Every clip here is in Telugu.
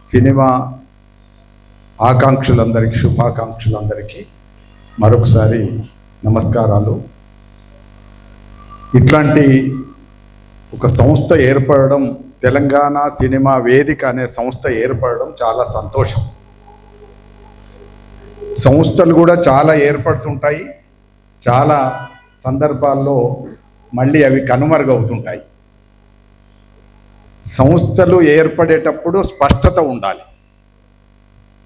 సినిమా ఆకాంక్షలందరికీ, శుభాకాంక్షలందరికీ మరొకసారి నమస్కారాలు. ఇట్లాంటి ఒక సంస్థ ఏర్పడడం, తెలంగాణ సినిమా వేదిక అనే సంస్థ ఏర్పడడం చాలా సంతోషం. సంస్థలు కూడా చాలా ఏర్పడుతుంటాయి, చాలా సందర్భాల్లో మళ్ళీ అవి కనుమరుగవుతుంటాయి. సంస్థలు ఏర్పడేటప్పుడు స్పష్టత ఉండాలి.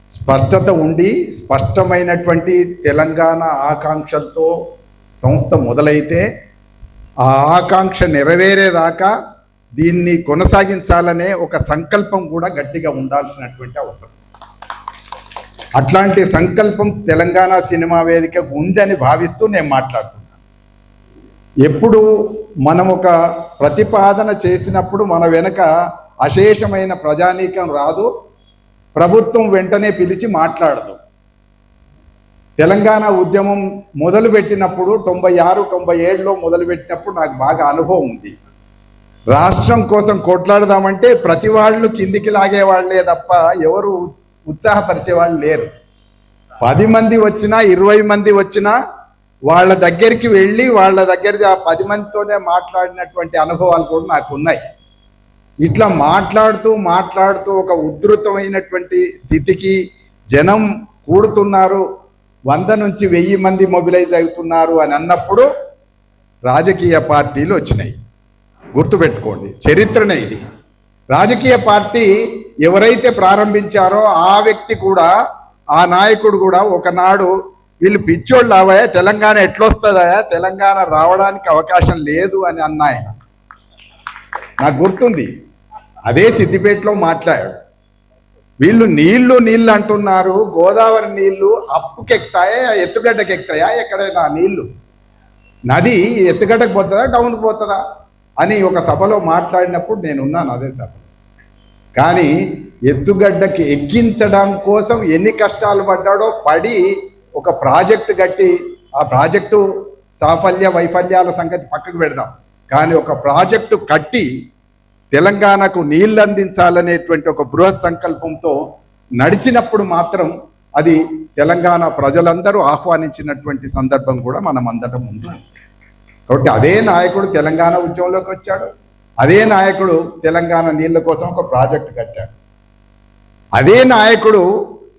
స్పష్టత ఉండి స్పష్టమైనటువంటి తెలంగాణ ఆకాంక్షలతో సంస్థ మొదలైతే ఆ ఆకాంక్ష నెరవేరేదాకా దీన్ని కొనసాగించాలనే ఒక సంకల్పం కూడా గట్టిగా ఉండాల్సినటువంటి అవసరం. అట్లాంటి సంకల్పం తెలంగాణ సినిమా వేదికకు ఉందని భావిస్తూ నేను మాట్లాడుతున్నాను. ఎప్పుడు మనం ఒక ప్రతిపాదన చేసినప్పుడు మన వెనక అశేషమైన ప్రజానీకం రాదు, ప్రభుత్వం వెంటనే పిలిచి మాట్లాడదు. తెలంగాణ ఉద్యమం మొదలుపెట్టినప్పుడు 96, 97లో మొదలుపెట్టినప్పుడు నాకు బాగా అనుభవం ఉంది. రాష్ట్రం కోసం కొట్లాడదామంటే ప్రతి వాళ్ళు కిందికి లాగేవాళ్లే తప్ప ఎవరు ఉత్సాహపరిచేవాళ్ళు లేరు. 10 మంది వచ్చినా 20 మంది వచ్చినా వాళ్ళ దగ్గరికి వెళ్ళి వాళ్ళ దగ్గర 10 మందితోనే మాట్లాడినటువంటి అనుభవాలు కూడా నాకు ఉన్నాయి. ఇట్లా మాట్లాడుతూ ఒక ఉధృతమైనటువంటి స్థితికి జనం కూడుతున్నారు, 100 నుంచి 1000 మంది మొబిలైజ్ అవుతున్నారు అని అన్నప్పుడు రాజకీయ పార్టీలు వచ్చినాయి. గుర్తుపెట్టుకోండి, చరిత్రనే ఇది. రాజకీయ పార్టీ ఎవరైతే ప్రారంభించారో ఆ వ్యక్తి కూడా, ఆ నాయకుడు కూడా ఒకనాడు వీళ్ళు పిచ్చోళ్ళు అవయా, తెలంగాణ ఎట్లొస్తుందా, తెలంగాణ రావడానికి అవకాశం లేదు అని అన్నాయన. నాకు గుర్తుంది, అదే సిద్దిపేటలో మాట్లాడాడు. వీళ్ళు నీళ్లు అంటున్నారు, గోదావరి నీళ్లు అప్పుకెక్కుతాయా, ఎత్తుగడ్డకి ఎక్కుతాయా, ఎక్కడైనా నీళ్లు నది ఎత్తుగడ్డకు పోతుందా, డౌన్కి పోతుందా అని ఒక సభలో మాట్లాడినప్పుడు నేనున్నాను అదే సభ. కానీ ఎత్తుగడ్డకి ఎక్కించడం కోసం ఎన్ని కష్టాలు పడ్డాడో పడి ఒక ప్రాజెక్టు కట్టి, ఆ ప్రాజెక్టు సాఫల్య వైఫల్యాల సంగతి పక్కకు పెడదాం, కానీ ఒక ప్రాజెక్టు కట్టి తెలంగాణకు నీళ్ళు అందించాలనేటువంటి ఒక బృహత్ సంకల్పంతో నడిచినప్పుడు మాత్రం అది తెలంగాణ ప్రజలందరూ ఆహ్వానించినటువంటి సందర్భం కూడా మనం అందరం ఉంది. కాబట్టి అదే నాయకుడు తెలంగాణ ఉద్యమంలోకి వచ్చాడు, అదే నాయకుడు తెలంగాణ నీళ్ళ కోసం ఒక ప్రాజెక్టు కట్టాడు. అదే నాయకుడు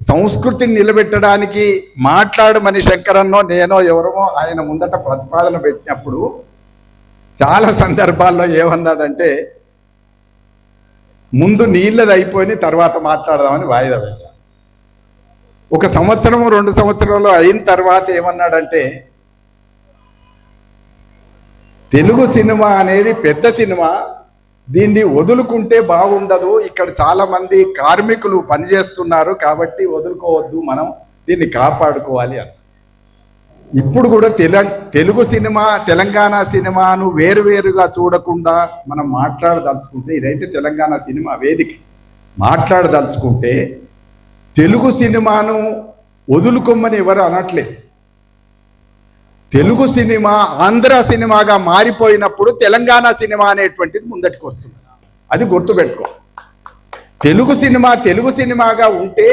సంస్కృతిని నిలబెట్టడానికి మాట్లాడమని శంకరన్నో నేనో ఎవరమో ఆయన ముందట ప్రతిపాదన పెట్టినప్పుడు చాలా సందర్భాల్లో ఏమన్నాడంటే, ముందు నీళ్ళది అయిపోయి తర్వాత మాట్లాడదామని వాయిదా వేశాను. 1 సంవత్సరం 2 సంవత్సరాలు అయిన తర్వాత ఏమన్నాడంటే, తెలుగు సినిమా అనేది పెద్ద సినిమా, దీన్ని వదులుకుంటే బాగుండదు, ఇక్కడ చాలా మంది కార్మికులు పనిచేస్తున్నారు కాబట్టి వదులుకోవద్దు, మనం దీన్ని కాపాడుకోవాలి అని. ఇప్పుడు కూడా తెలుగు సినిమా, తెలంగాణ సినిమాను వేరువేరుగా చూడకుండా మనం మాట్లాడదలుచుకుంటే, ఇదైతే తెలంగాణ సినిమా వేదిక, మాట్లాడదలుచుకుంటే తెలుగు సినిమాను వదులుకోమని ఎవరు అనట్లేదు. తెలుగు సినిమా ఆంధ్ర సినిమాగా మారిపోయినప్పుడు తెలంగాణ సినిమా అనేటువంటిది ముందటికి వస్తుంది. అది గుర్తుపెట్టుకో. తెలుగు సినిమాగా ఉంటే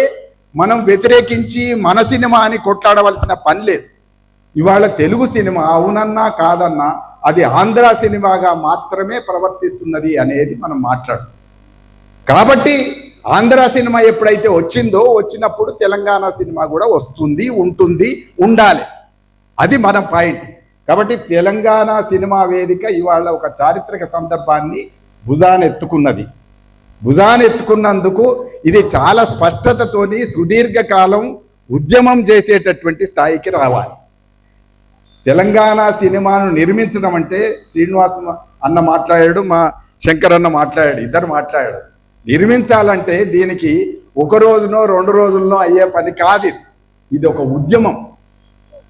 మనం వ్యతిరేకించి మన సినిమా అని కొట్లాడవలసిన పని లేదు. ఇవాళ తెలుగు సినిమా అవునన్నా కాదన్నా అది ఆంధ్ర సినిమాగా మాత్రమే ప్రవర్తిస్తున్నది అనేది మనం మాట్లాడు. కాబట్టి ఆంధ్ర సినిమా ఎప్పుడైతే వచ్చినప్పుడు తెలంగాణ సినిమా కూడా వస్తుంది, ఉంటుంది, ఉండాలి. అది మన పాయింట్. కాబట్టి తెలంగాణ సినిమా వేదిక ఇవాళ ఒక చారిత్రక సందర్భాన్ని భుజానెత్తుకున్నందుకు ఇది చాలా స్పష్టతతోని సుదీర్ఘకాలం ఉద్యమం చేసేటటువంటి స్థాయికి రావాలి. తెలంగాణ సినిమాను నిర్మించడం అంటే శ్రీనివాస్ అన్న మాట్లాడాడు, మా శంకర్ అన్న మాట్లాడాడు, ఇద్దరు మాట్లాడాడు. నిర్మించాలంటే దీనికి 1 రోజునో 2 రోజుల్లో అయ్యే పని కాదు. ఇది ఒక ఉద్యమం.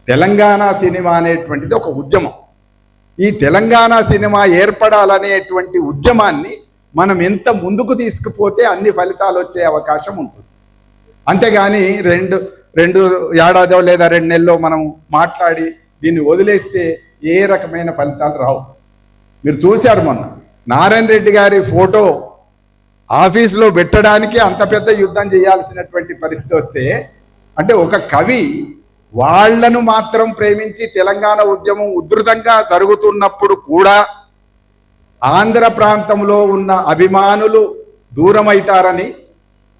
తెలంగాణ సినిమా అనేటువంటిది ఒక ఉద్యమం. ఈ తెలంగాణ సినిమా ఏర్పడాలనేటువంటి ఉద్యమాన్ని మనం ఎంత ముందుకు తీసుకుపోతే అన్ని ఫలితాలు వచ్చే అవకాశం ఉంటుంది. అంతేగాని రెండు ఏడాదో లేదా 2 నెలల్లో మనం మాట్లాడి దీన్ని వదిలేస్తే ఏ రకమైన ఫలితాలు రావు. మీరు చూశారు, మొన్న నారాయణ రెడ్డి గారి ఫోటో ఆఫీసులో పెట్టడానికి అంత పెద్ద యుద్ధం చేయాల్సినటువంటి పరిస్థితి వస్తే, అంటే ఒక కవి వాళ్లను మాత్రం ప్రేమించి తెలంగాణ ఉద్యమం ఉధృతంగా జరుగుతున్నప్పుడు కూడా ఆంధ్ర ప్రాంతంలో ఉన్న అభిమానులు దూరమవుతారని,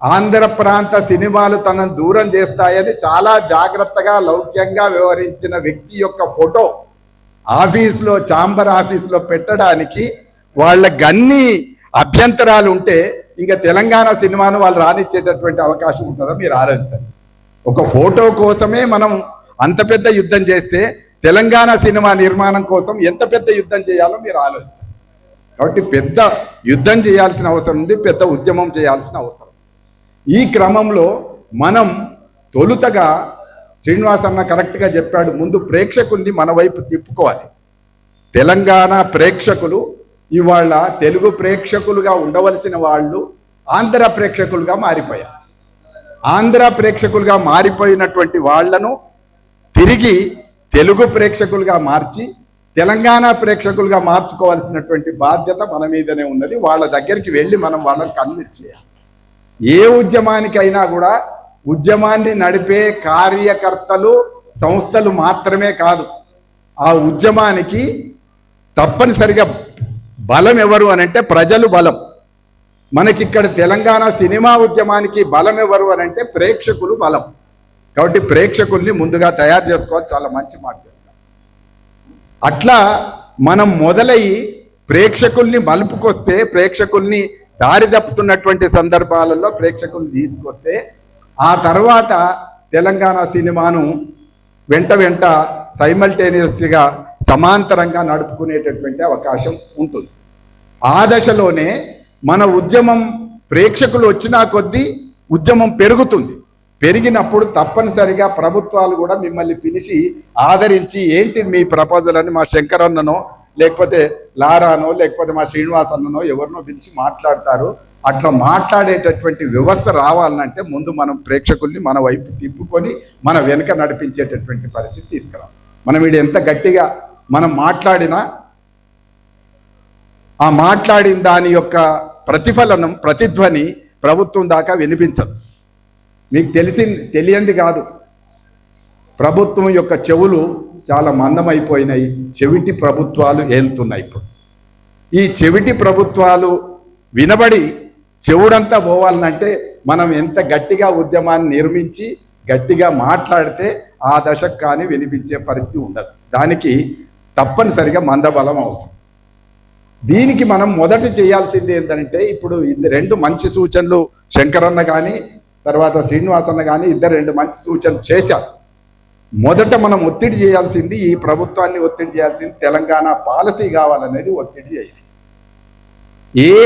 ఆంధ్ర ప్రాంత సినిమాలు తనను దూరం చేస్తాయని చాలా జాగ్రత్తగా లౌక్యంగా వ్యవహరించిన వ్యక్తి యొక్క ఫోటో ఆఫీస్లో, ఛాంబర్ ఆఫీస్లో పెట్టడానికి వాళ్ళకి అన్ని అభ్యంతరాలు ఉంటే ఇంకా తెలంగాణ సినిమాను వాళ్ళు రానిచ్చేటటువంటి అవకాశం ఉంటుందో మీరు ఆలోచించండి. ఒక ఫోటో కోసమే మనం అంత పెద్ద యుద్ధం చేస్తే తెలంగాణ సినిమా నిర్మాణం కోసం ఎంత పెద్ద యుద్ధం చేయాలో మీరు ఆలోచించండి. కాబట్టి పెద్ద యుద్ధం చేయాల్సిన అవసరం ఉంది, పెద్ద ఉద్యమం చేయాల్సిన అవసరం. ఈ క్రమంలో మనం తొలుతగా శ్రీనివాస్ అన్న కరెక్ట్గా చెప్పాడు, ముందు ప్రేక్షకుల్ని మన వైపు తిప్పుకోవాలి. తెలంగాణ ప్రేక్షకులు ఇవాళ తెలుగు ప్రేక్షకులుగా ఉండవలసిన వాళ్ళు ఆంధ్ర ప్రేక్షకులుగా మారిపోయారు. ఆంధ్ర ప్రేక్షకులుగా మారిపోయినటువంటి వాళ్లను తిరిగి తెలుగు ప్రేక్షకులుగా మార్చి తెలంగాణ ప్రేక్షకులుగా మార్చుకోవాల్సినటువంటి బాధ్యత మన మీదనే ఉన్నది. వాళ్ళ దగ్గరికి వెళ్ళి మనం వాళ్ళని కన్విన్స్ చేయాలి. ఏ ఉద్యమానికైనా కూడా ఉద్యమాన్ని నడిపే కార్యకర్తలు, సంస్థలు మాత్రమే కాదు, ఆ ఉద్యమానికి తప్పనిసరిగా బలం ఎవరు అని అంటే ప్రజలు బలం. మనకిక్కడ తెలంగాణ సినిమా ఉద్యమానికి బలం ఎవరు అని అంటే ప్రేక్షకులు బలం. కాబట్టి ప్రేక్షకుల్ని ముందుగా తయారు చేసుకోవాలి. చాలా మంచి మాట. అట్లా మనం మొదలయ్యి ప్రేక్షకుల్ని మలుపుకొస్తే, ప్రేక్షకుల్ని దారి తప్పుతున్నటువంటి సందర్భాలలో ప్రేక్షకుల్ని తీసుకొస్తే ఆ తర్వాత తెలంగాణ సినిమాను వెంట సైమల్టేనియస్గా సమాంతరంగా నడుపుకునేటటువంటి అవకాశం ఉంటుంది. ఆ దశలోనే మన ఉద్యమం ప్రేక్షకులు వచ్చినా కొద్దీ ఉద్యమం పెరుగుతుంది. పెరిగినప్పుడు తప్పనిసరిగా ప్రభుత్వాలు కూడా మిమ్మల్ని పిలిచి ఆదరించి ఏంటి మీ ప్రపోజల్ అని మా శంకరన్ననో లేకపోతే లారానో లేకపోతే మా శ్రీనివాస్ అన్ననో ఎవరినో పిలిచి మాట్లాడతారు. అట్లా మాట్లాడేటటువంటి వ్యవస్థ రావాలంటే ముందు మనం ప్రేక్షకుల్ని మన వైపు తిప్పుకొని మన వెనుక నడిపించేటటువంటి పరిస్థితి తీసుకురావాలి. మనం వీడు ఎంత గట్టిగా మనం మాట్లాడినా ఆ మాట్లాడిన దాని యొక్క ప్రతిఫలనం, ప్రతిధ్వని ప్రభుత్వం దాకా వినిపించదు. మీకు తెలియంది కాదు, ప్రభుత్వం యొక్క చెవులు చాలా మందమైపోయినాయి. చెవిటి ప్రభుత్వాలు ఏలుతున్నాయి. ఇప్పుడు ఈ చెవిటి ప్రభుత్వాలు వినబడి చెవుడంతా పోవాలంటే మనం ఎంత గట్టిగా ఉద్యమాన్ని నిర్మించి గట్టిగా మాట్లాడితే ఆ దశకు కానీ వినిపించే పరిస్థితి ఉండదు. దానికి తప్పనిసరిగా మందబలం అవసరం. దీనికి మనం మొదట చేయాల్సింది ఏంటంటే, ఇప్పుడు ఇది రెండు మంచి సూచనలు శంకరన్న కానీ తర్వాత శ్రీనివాసన్న కానీ ఇద్దరు రెండు మంచి సూచనలు చేశారు. మొదట మనం ఒత్తిడి చేయాల్సింది, ఈ ప్రభుత్వాన్ని ఒత్తిడి చేయాల్సింది తెలంగాణ పాలసీ కావాలనేది ఒత్తిడి చేయాలి. ఏ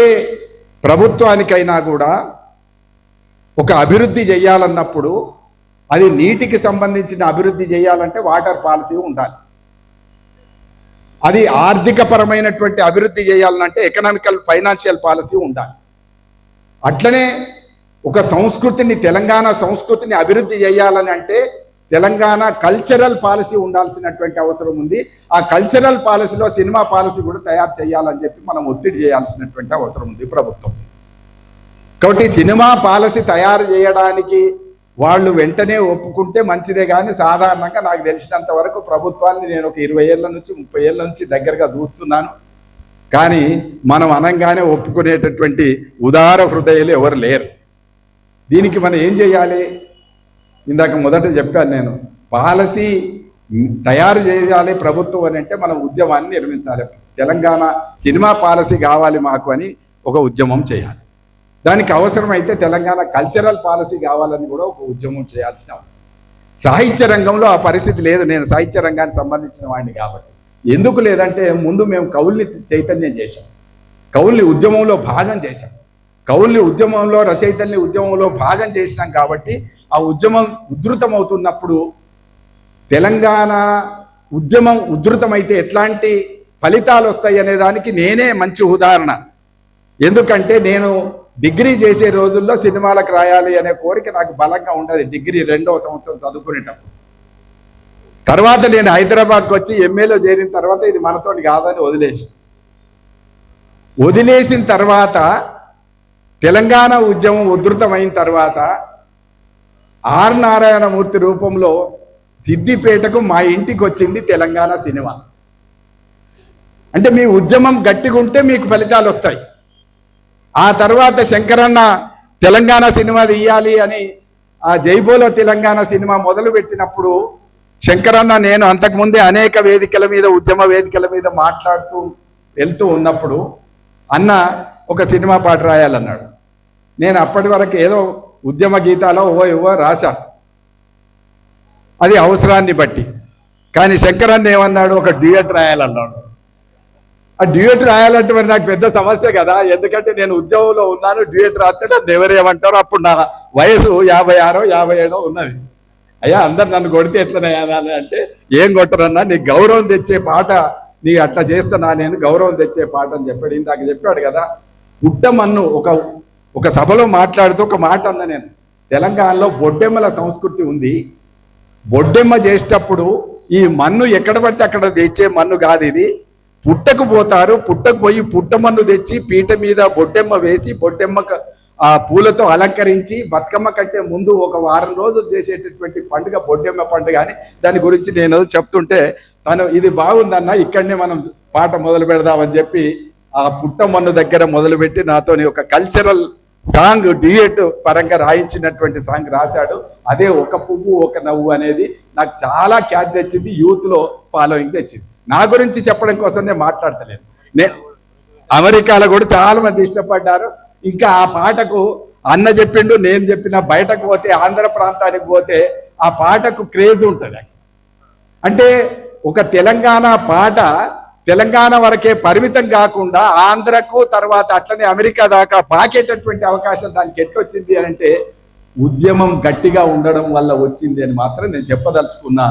ప్రభుత్వానికైనా కూడా ఒక అభివృద్ధి చేయాలన్నప్పుడు అది నీటికి సంబంధించిన అభివృద్ధి చేయాలంటే వాటర్ పాలసీ ఉండాలి. అది ఆర్థిక పరమైనటువంటి అభివృద్ధి చేయాలంటే ఎకనామికల్ ఫైనాన్షియల్ పాలసీ ఉండాలి. అట్లనే ఒక సంస్కృతిని, తెలంగాణ సంస్కృతిని అభివృద్ధి చేయాలని అంటే తెలంగాణ కల్చరల్ పాలసీ ఉండాల్సినటువంటి అవసరం ఉంది. ఆ కల్చరల్ పాలసీలో సినిమా పాలసీ కూడా తయారు చేయాలని చెప్పి మనం ఒత్తిడి చేయాల్సినటువంటి అవసరం ఉంది ప్రభుత్వం. కాబట్టి సినిమా పాలసీ తయారు చేయడానికి వాళ్ళు వెంటనే ఒప్పుకుంటే మంచిదే. కానీ సాధారణంగా నాకు తెలిసినంత వరకు ప్రభుత్వాన్ని నేను ఒక 20 ఏళ్ళ నుంచి 30 ఏళ్ళ నుంచి దగ్గరగా చూస్తున్నాను. కానీ మనం అనంగానే ఒప్పుకునేటటువంటి ఉదార హృదయాలు ఎవరు లేరు. దీనికి మనం ఏం చేయాలి? ఇందాక మొదట చెప్పాను నేను, పాలసీ తయారు చేయాలి ప్రభుత్వం అని అంటే మనం ఉద్యమాన్ని నిర్మించాలి. తెలంగాణ సినిమా పాలసీ కావాలి మాకు అని ఒక ఉద్యమం చేయాలి. దానికి అవసరమైతే తెలంగాణ కల్చరల్ పాలసీ కావాలని కూడా ఒక ఉద్యమం చేయాల్సిన అవసరం. సాహిత్య రంగంలో ఆ పరిస్థితి లేదు. నేను సాహిత్య రంగానికి సంబంధించిన వాడిని కాబట్టి. ఎందుకు లేదంటే, ముందు మేము కవుల్ని చైతన్యం చేశాం, కవుల్ని ఉద్యమంలో భాగం చేశాం, కవుల్ని ఉద్యమంలో, రచయితల్ని ఉద్యమంలో భాగం చేసినాం. కాబట్టి ఆ ఉద్యమం ఉధృతమవుతున్నప్పుడు తెలంగాణ ఉద్యమం ఉధృతమైతే ఎట్లాంటి ఫలితాలు వస్తాయి అనే దానికి నేనే మంచి ఉదాహరణ. ఎందుకంటే నేను డిగ్రీ చేసే రోజుల్లో సినిమాలకు రాయాలి అనే కోరిక నాకు బలంగా ఉండదు. డిగ్రీ 2వ సంవత్సరం చదువుకునేటప్పుడు. తర్వాత నేను హైదరాబాద్కి వచ్చి ఎంఏలో చేరిన తర్వాత ఇది మనతోని కాదని వదిలేసిన తర్వాత తెలంగాణ ఉద్యమం ఉధృతమైన తర్వాత ఆర్ నారాయణమూర్తి రూపంలో సిద్దిపేటకు మా ఇంటికి వచ్చింది తెలంగాణ సినిమా. అంటే మీ ఉద్యమం గట్టిగా ఉంటే మీకు ఫలితాలు వస్తాయి. ఆ తర్వాత శంకరన్న తెలంగాణ సినిమా తీయాలి అని ఆ జైబోలో తెలంగాణ సినిమా మొదలు పెట్టినప్పుడు శంకరన్న నేను అంతకుముందే అనేక వేదికల మీద ఉద్యమ వేదికల మీద మాట్లాడుతూ వెళ్తూ ఉన్నప్పుడు అన్న ఒక సినిమా పాట రాయాలన్నాడు. నేను అప్పటి వరకు ఏదో ఉద్యమ గీతాలో ఏవో రాశాను, అది అవసరాన్ని బట్టి. కానీ శంకరన్న ఏమన్నాడు, ఒక డ్యూయట్ రాయాలన్నాడు. ఆ డ్యూయట్ రాయాలంటే మరి నాకు పెద్ద సమస్య కదా, ఎందుకంటే నేను ఉద్యోగంలో ఉన్నాను. డ్యూయట్ రాస్తే నన్ను ఎవరేమంటారు, అప్పుడు నా వయసు 56 57 ఉన్నది. అయ్యా అందరు నన్ను కొడితే ఎట్లనయ్యా అంటే, ఏం కొట్టరన్నా, నీకు గౌరవం తెచ్చే పాట, నీ అట్లా చేస్తున్నా నేను గౌరవం తెచ్చే పాట అని చెప్పాడు. ఇందాక చెప్పాడు కదా, పుట్టమన్ను ఒక సభలో మాట్లాడుతూ ఒక మాట అన్నా నేను, తెలంగాణలో బొడ్డెమ్మల సంస్కృతి ఉంది. బొడ్డెమ్మ చేసేటప్పుడు ఈ మన్ను ఎక్కడ పడితే అక్కడ తెచ్చే మన్ను కాదు, ఇది పుట్టకు పోతారు, పుట్టకు పోయి పుట్టమన్ను తెచ్చి పీట మీద బొడ్డెమ్మ వేసి బొడ్డెమ్మకు ఆ పూలతో అలంకరించి బతుకమ్మ కంటే ముందు ఒక వారం రోజులు చేసేటటువంటి పండుగ బొడ్డెమ్మ పండుగ అని దాని గురించి నేను చెప్తుంటే తను ఇది బాగుందన్న, ఇక్కడనే మనం పాట మొదలు పెడదామని చెప్పి ఆ పుట్టమన్ను దగ్గర మొదలుపెట్టి నాతోని ఒక కల్చరల్ సాంగ్ డ్యూయట్ పరంగా రాయించినటువంటి సాంగ్ రాశాడు. అదే ఒక పువ్వు ఒక నవ్వు అనేది నాకు చాలా క్యాచ్ తెచ్చింది, యూత్ లో ఫాలోయింగ్ తెచ్చింది. నా గురించి చెప్పడం కోసం నేను మాట్లాడతలేను. అమెరికాలో కూడా చాలా మంది ఇష్టపడ్డారు. ఇంకా ఆ పాటకు అన్న చెప్పిండు, నేను చెప్పిన, బయటకు పోతే ఆంధ్ర ప్రాంతానికి పోతే ఆ పాటకు క్రేజ్ ఉంటుంది. అంటే ఒక తెలంగాణ పాట తెలంగాణ వరకే పరిమితం కాకుండా ఆంధ్రకు తర్వాత అట్లనే అమెరికా దాకా పాకేటటువంటి అవకాశం దానికి ఎట్లొచ్చింది అని అంటే ఉద్యమం గట్టిగా ఉండడం వల్ల వచ్చింది అని మాత్రం నేను చెప్పదలుచుకున్నా.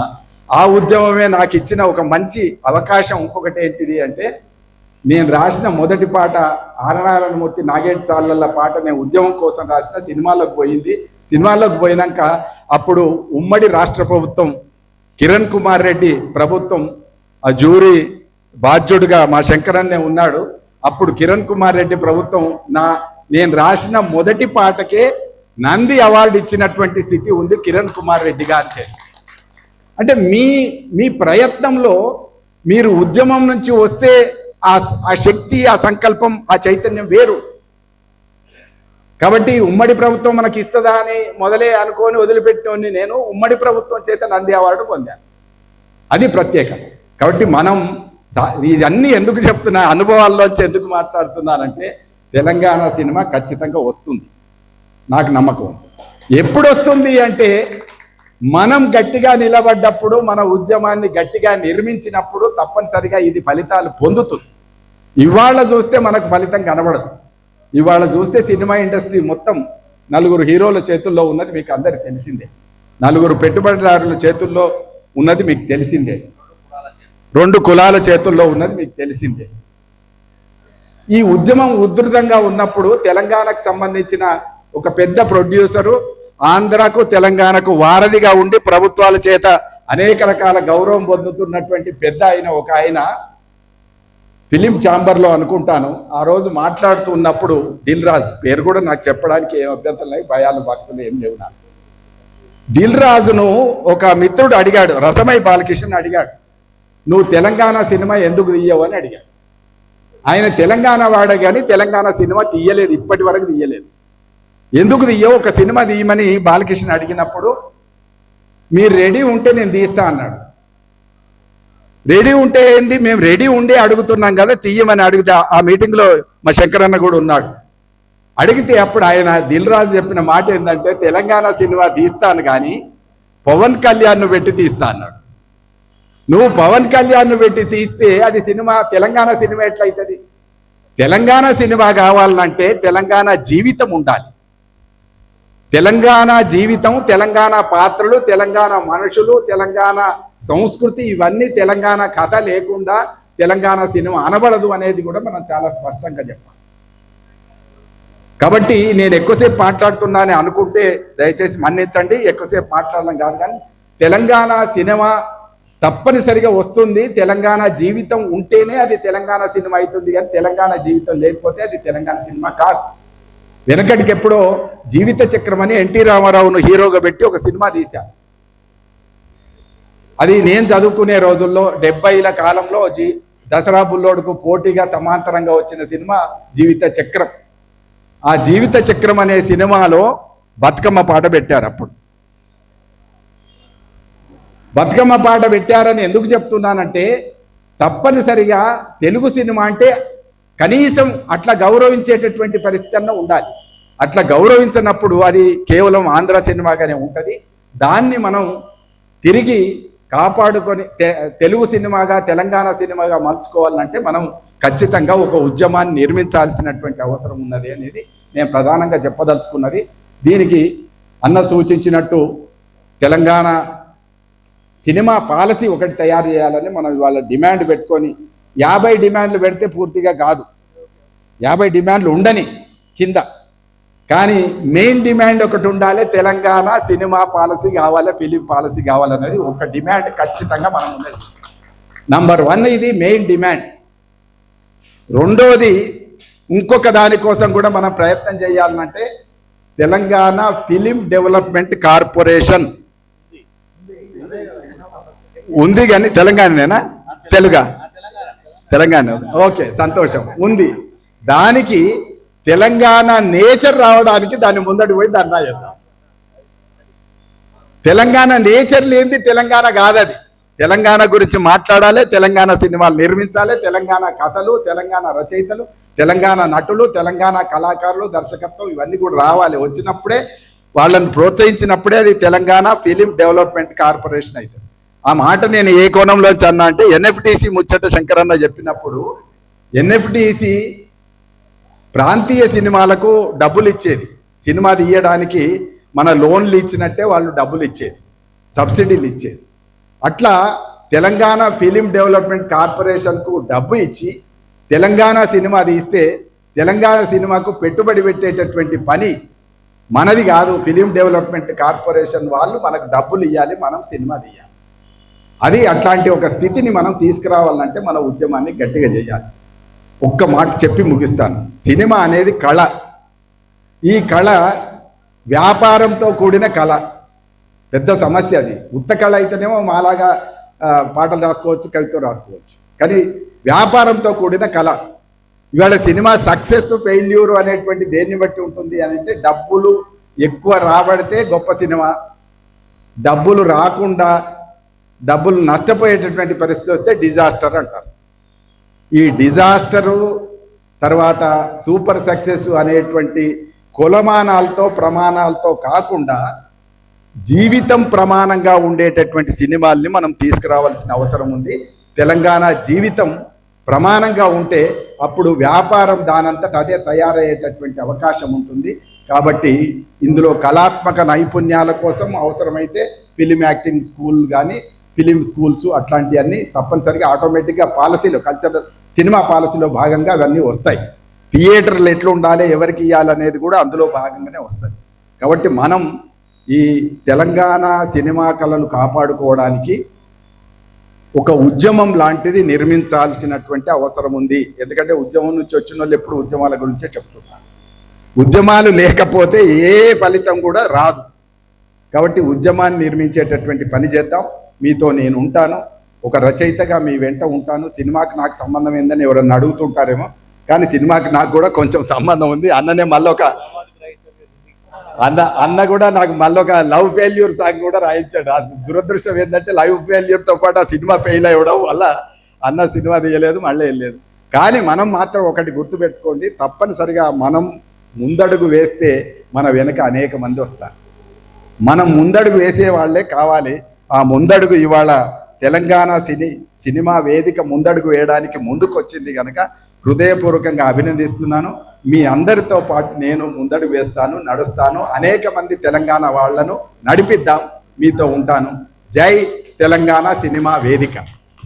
ఆ ఉద్యమమే నాకు ఇచ్చిన ఒక మంచి అవకాశం. ఇంకొకటి ఏంటిది అంటే, నేను రాసిన మొదటి పాట ఆరనారాయణమూర్తి నాగేటి చాళ్ళ పాట నేను ఉద్యమం కోసం రాసిన, సినిమాలోకి పోయింది. సినిమాలోకి పోయినాక అప్పుడు ఉమ్మడి రాష్ట్ర ప్రభుత్వం కిరణ్ కుమార్ రెడ్డి ప్రభుత్వం ఆ జ్యూరీ బాధ్యుడిగా మా శంకరన్నే ఉన్నాడు. అప్పుడు కిరణ్ కుమార్ రెడ్డి ప్రభుత్వం నేను రాసిన మొదటి పాటకే నంది అవార్డు ఇచ్చినటువంటి స్థితి ఉంది కిరణ్ కుమార్ రెడ్డి గారి. అంటే మీ ప్రయత్నంలో మీరు ఉద్యమం నుంచి వస్తే ఆ శక్తి, ఆ సంకల్పం, ఆ చైతన్యం వేరు. కాబట్టి ఉమ్మడి ప్రభుత్వం మనకి ఇస్తుందా అని మొదలే అనుకొని వదిలిపెట్టినోని నేను ఉమ్మడి ప్రభుత్వం చేత నంది అవార్డు పొందాను. అది ప్రత్యేకత. కాబట్టి మనం ఇదన్నీ ఎందుకు చెప్తున్నా, అనుభవాల్లోంచి ఎందుకు మాట్లాడుతున్నానంటే, తెలంగాణ సినిమా ఖచ్చితంగా వస్తుంది, నాకు నమ్మకం ఉంది. ఎప్పుడు వస్తుంది అంటే మనం గట్టిగా నిలబడ్డప్పుడు, మన ఉద్యమాన్ని గట్టిగా నిర్మించినప్పుడు తప్పనిసరిగా ఇది ఫలితాలు పొందుతుంది. ఇవాళ చూస్తే మనకు ఫలితం కనబడదు. ఇవాళ చూస్తే సినిమా ఇండస్ట్రీ మొత్తం 4 హీరోల చేతుల్లో ఉన్నది మీకు అందరికి తెలిసిందే, 4 పెట్టుబడిదారుల చేతుల్లో ఉన్నది మీకు తెలిసిందే, 2 కులాల చేతుల్లో ఉన్నది మీకు తెలిసిందే. ఈ ఉద్యమం ఉధృతంగా ఉన్నప్పుడు తెలంగాణకు సంబంధించిన ఒక పెద్ద ప్రొడ్యూసరు ఆంధ్రకు తెలంగాణకు వారధిగా ఉండి ప్రభుత్వాల చేత అనేక రకాల గౌరవం పొందుతున్నటువంటి పెద్ద ఒక ఆయన ఫిలిం ఛాంబర్లో అనుకుంటాను ఆ రోజు మాట్లాడుతూ ఉన్నప్పుడు, దిల్ రాజు పేరు కూడా నాకు చెప్పడానికి ఏం అభ్యంతరం లేదు, భయాలు భక్తులు ఏం లేవు నాకు. దిల్ రాజును ఒక మిత్రుడు అడిగాడు, రసమై బాలకృష్ణ అడిగాడు, నువ్వు తెలంగాణ సినిమా ఎందుకు తీయవు అని అడిగాడు. ఆయన తెలంగాణ వాడే కానీ తెలంగాణ సినిమా తీయలేదు, ఇప్పటి వరకు తీయలేదు. ఎందుకు తీయవు, ఒక సినిమా తీయమని బాలకృష్ణ అడిగినప్పుడు, మీరు రెడీ ఉంటే నేను తీస్తా అన్నాడు. రెడీ ఉంటే ఏంది, మేము రెడీ ఉండే అడుగుతున్నాం కదా, తీయమని అడిగితే ఆ మీటింగ్లో మా శంకరన్న కూడా ఉన్నాడు. అడిగితే అప్పుడు ఆయన దిల్ రాజు చెప్పిన మాట ఏంటంటే, తెలంగాణ సినిమా తీస్తాను కానీ పవన్ కళ్యాణ్ను పెట్టి తీస్తా అన్నాడు. నువ్వు పవన్ కళ్యాణ్ను పెట్టి తీస్తే అది సినిమా, తెలంగాణ సినిమా ఎట్లయితుంది? తెలంగాణ సినిమా కావాలంటే తెలంగాణ జీవితం ఉండాలి. తెలంగాణ జీవితం, తెలంగాణ పాత్రలు, తెలంగాణ మనుషులు, తెలంగాణ సంస్కృతి, ఇవన్నీ తెలంగాణ కథ లేకుండా తెలంగాణ సినిమా అనబడదు అనేది కూడా మనం చాలా స్పష్టంగా చెప్పాలి. కాబట్టి నేను ఎక్కువసేపు మాట్లాడుతున్నానని అనుకుంటే దయచేసి మన్నించండి, ఎక్కువసేపు మాట్లాడడం కాదు. కానీ తెలంగాణ సినిమా తప్పనిసరిగా వస్తుంది. తెలంగాణ జీవితం ఉంటేనే అది తెలంగాణ సినిమా అవుతుంది, కానీ తెలంగాణ జీవితం లేకపోతే అది తెలంగాణ సినిమా కాదు. వెనకటికి ఎప్పుడో జీవిత చక్రం అని ఎన్టీ రామారావును హీరోగా పెట్టి ఒక సినిమా తీశారు. అది నేను చదువుకునే రోజుల్లో 70ల కాలంలో దసరా బుల్లోడుకు పోటీగా సమాంతరంగా వచ్చిన సినిమా జీవిత చక్రం. ఆ జీవిత చక్రం అనే సినిమాలో బతుకమ్మ పాట పెట్టారు. అప్పుడు బతుకమ్మ పాట పెట్టారని ఎందుకు చెప్తున్నానంటే, తప్పనిసరిగా తెలుగు సినిమా అంటే కనీసం అట్లా గౌరవించేటటువంటి పరిస్థితి అన్న ఉండాలి. అట్లా గౌరవించినప్పుడు అది కేవలం ఆంధ్ర సినిమాగానే ఉంటుంది. దాన్ని మనం తిరిగి కాపాడుకొని తెలుగు సినిమాగా, తెలంగాణ సినిమాగా మలుచుకోవాలంటే మనం ఖచ్చితంగా ఒక ఉద్యమాన్ని నిర్మించాల్సినటువంటి అవసరం ఉన్నది అనేది నేను ప్రధానంగా చెప్పదలుచుకున్నది. దీనికి అన్న సూచించినట్టు తెలంగాణ సినిమా పాలసీ ఒకటి తయారు చేయాలని మనం ఇవాళ డిమాండ్ పెట్టుకొని 50 డిమాండ్లు పెడితే పూర్తిగా కాదు, 50 డిమాండ్లు ఉండని కింద, కానీ మెయిన్ డిమాండ్ ఒకటి ఉండాలి. తెలంగాణ సినిమా పాలసీ కావాలి, ఫిలిం పాలసీ కావాలనేది ఒక డిమాండ్ ఖచ్చితంగా మనం ఉన్నది. నంబర్ 1 ఇది మెయిన్ డిమాండ్. రెండోది ఇంకొక దానికోసం కూడా మనం ప్రయత్నం చేయాలంటే తెలంగాణ ఫిలిం డెవలప్మెంట్ కార్పొరేషన్ ఉంది, కానీ తెలంగాణనేనా? తెలంగాణ ఓకే, సంతోషం ఉంది. దానికి తెలంగాణ నేచర్ రావడానికి దాన్ని ముందడి పోయి ధర్నా చేద్దాం. తెలంగాణ నేచర్ లేనిది తెలంగాణ కాదది. తెలంగాణ గురించి మాట్లాడాలి, తెలంగాణ సినిమాలు నిర్మించాలి, తెలంగాణ కథలు, తెలంగాణ రచయితలు, తెలంగాణ నటులు, తెలంగాణ కళాకారులు, దర్శకత్వం ఇవన్నీ కూడా రావాలి. వచ్చినప్పుడే వాళ్ళని ప్రోత్సహించినప్పుడే అది తెలంగాణ ఫిలిం డెవలప్మెంట్ కార్పొరేషన్ అవుతుంది. ఆ మాట నేను ఏ కోణంలోంచి అన్నా అంటే, ఎన్ఎఫ్డిసి ముచ్చట శంకరన్న చెప్పినప్పుడు ఎన్ఎఫ్డిసి ప్రాంతీయ సినిమాలకు డబ్బులు ఇచ్చేది. సినిమా తీయడానికి మన లోన్లు ఇచ్చినట్టే వాళ్ళు డబ్బులు ఇచ్చేది, సబ్సిడీలు ఇచ్చేది. అట్లా తెలంగాణ ఫిలిం డెవలప్మెంట్ కార్పొరేషన్కు డబ్బు ఇచ్చి తెలంగాణ సినిమా తీస్తే తెలంగాణ సినిమాకు పెట్టుబడి పెట్టేటటువంటి పని మనది కాదు. ఫిలిం డెవలప్మెంట్ కార్పొరేషన్ వాళ్ళు మనకు డబ్బులు ఇవ్వాలి, మనం సినిమా తీయాలి. అది అట్లాంటి ఒక స్థితిని మనం తీసుకురావాలంటే మన ఉద్యమాన్ని గట్టిగా చేయాలి. ఒక్క మాట చెప్పి ముగిస్తాను. సినిమా అనేది కళ. ఈ కళ వ్యాపారంతో కూడిన కళ. పెద్ద సమస్య అది. ఉత్త కళ అయితేనేమో మాలాగా పాటలు రాసుకోవచ్చు, కవిత్వం రాసుకోవచ్చు. కానీ వ్యాపారంతో కూడిన కళ. ఇవాళ సినిమా సక్సెస్ ఫెయిల్యూర్ అనేటువంటి దేన్ని బట్టి ఉంటుంది అని అంటే, డబ్బులు ఎక్కువ రాబడితే గొప్ప సినిమా, డబ్బులు రాకుండా డబ్బులు నష్టపోయేటటువంటి పరిస్థితి వస్తే డిజాస్టర్ అంటారు. ఈ డిజాస్టరు తర్వాత సూపర్ సక్సెస్ అనేటువంటి కొలమానాలతో ప్రమాణాలతో కాకుండా జీవితం ప్రమాణంగా ఉండేటటువంటి సినిమాల్ని మనం తీసుకురావాల్సిన అవసరం ఉంది. తెలంగాణ జీవితం ప్రమాణంగా ఉంటే అప్పుడు వ్యాపారం దానంతట అదే తయారయ్యేటటువంటి అవకాశం ఉంటుంది. కాబట్టి ఇందులో కళాత్మక నైపుణ్యాల కోసం అవసరమైతే ఫిలిం యాక్టింగ్ స్కూల్ కానీ ఫిలిం స్కూల్స్ అట్లాంటివన్నీ తప్పనిసరిగా ఆటోమేటిక్గా పాలసీలో, కల్చరల్ సినిమా పాలసీలో భాగంగా అవన్నీ వస్తాయి. థియేటర్లు ఎట్లా ఉండాలి, ఎవరికి ఇవ్వాలనేది కూడా అందులో భాగంగానే వస్తుంది. కాబట్టి మనం ఈ తెలంగాణ సినిమా కళను కాపాడుకోవడానికి ఒక ఉద్యమం లాంటిది నిర్మించాల్సినటువంటి అవసరం ఉంది. ఎందుకంటే ఉద్యమం నుంచి వచ్చిన వాళ్ళు ఎప్పుడు ఉద్యమాల గురించే చెప్తున్నారు. ఉద్యమాలు లేకపోతే ఏ ఫలితం కూడా రాదు. కాబట్టి ఉద్యమాన్ని నిర్మించేటటువంటి పని చేద్దాం. మీతో నేను ఉంటాను, ఒక రచయితగా మీ వెంట ఉంటాను. సినిమాకి నాకు సంబంధం ఏందని ఎవరన్నా అడుగుతుంటారేమో, కానీ సినిమాకి నాకు కూడా కొంచెం సంబంధం ఉంది. అన్ననే మళ్ళీ ఒక అన్న కూడా నాకు మళ్ళీ ఒక లవ్ ఫెయిల్యూర్ సాంగ్ కూడా రాయించాడు. ఆ దురదృష్టం ఏంటంటే లవ్ ఫెయిల్యూర్తో పాటు ఆ సినిమా ఫెయిల్ అవ్వడం వల్ల అన్న సినిమా తీయలేదు, మళ్ళీ వెళ్ళలేదు. కానీ మనం మాత్రం ఒకటి గుర్తుపెట్టుకోండి, తప్పనిసరిగా మనం ముందడుగు వేస్తే మన వెనక అనేక మంది వస్తారు. మనం ముందడుగు వేసే వాళ్ళే కావాలి. ఆ ముందడుగు ఇవాళ తెలంగాణ సినిమా వేదిక ముందడుగు వేయడానికి ముందుకు వచ్చింది కనుక హృదయపూర్వకంగా అభినందిస్తున్నాను. మీ అందరితో పాటు నేను ముందడుగు వేస్తాను, నడుస్తాను. అనేక మంది తెలంగాణ వాళ్లను నడిపిద్దాం. మీతో ఉంటాను. జై తెలంగాణ సినిమా వేదిక.